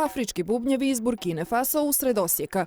Afrički bubnjevi iz Burkine Faso usred Osijeka.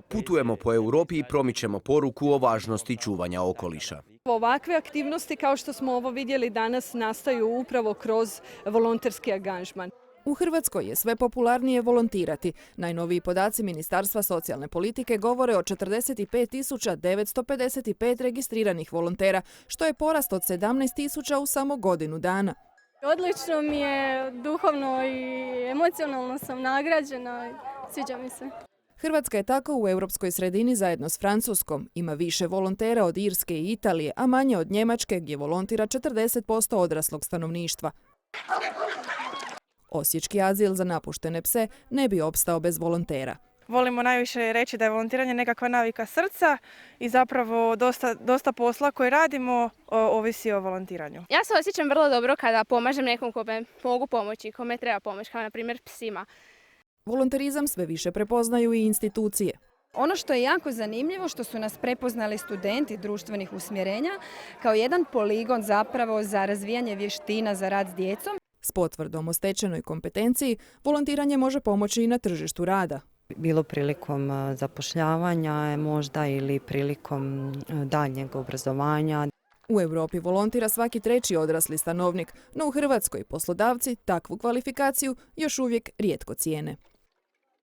Putujemo po Europi i promičemo poruku o važnosti čuvanja okoliša. Ovakve aktivnosti kao što smo ovo vidjeli danas nastaju upravo kroz volonterski angažman. U Hrvatskoj je sve popularnije volontirati. Najnoviji podaci Ministarstva socijalne politike govore o 45.955 registriranih volontera, što je porast od 17.000 u samo godinu dana. Odlično mi je, duhovno i emocionalno sam nagrađena, sviđa mi se. Hrvatska je tako u europskoj sredini zajedno s Francuskom. Ima više volontera od Irske i Italije, a manje od Njemačke gdje volontira 40% odraslog stanovništva. Osječki azil za napuštene pse ne bi opstao bez volontera. Volimo najviše reći da je volontiranje nekakva navika srca i zapravo dosta posla koje radimo ovisi o volontiranju. Ja se osjećam vrlo dobro kada pomažem nekom kome mogu pomoći, kome treba pomoć, kao na primjer psima. Volonterizam sve više prepoznaju i institucije. Ono što je jako zanimljivo, što su nas prepoznali studenti društvenih usmjerenja kao jedan poligon zapravo za razvijanje vještina za rad s djecom. S potvrdom o stečenoj kompetenciji, volontiranje može pomoći i na tržištu rada. Bilo prilikom zapošljavanja možda ili prilikom daljnjeg obrazovanja. U Europi volontira svaki treći odrasli stanovnik, no u Hrvatskoj poslodavci takvu kvalifikaciju još uvijek rijetko cijene.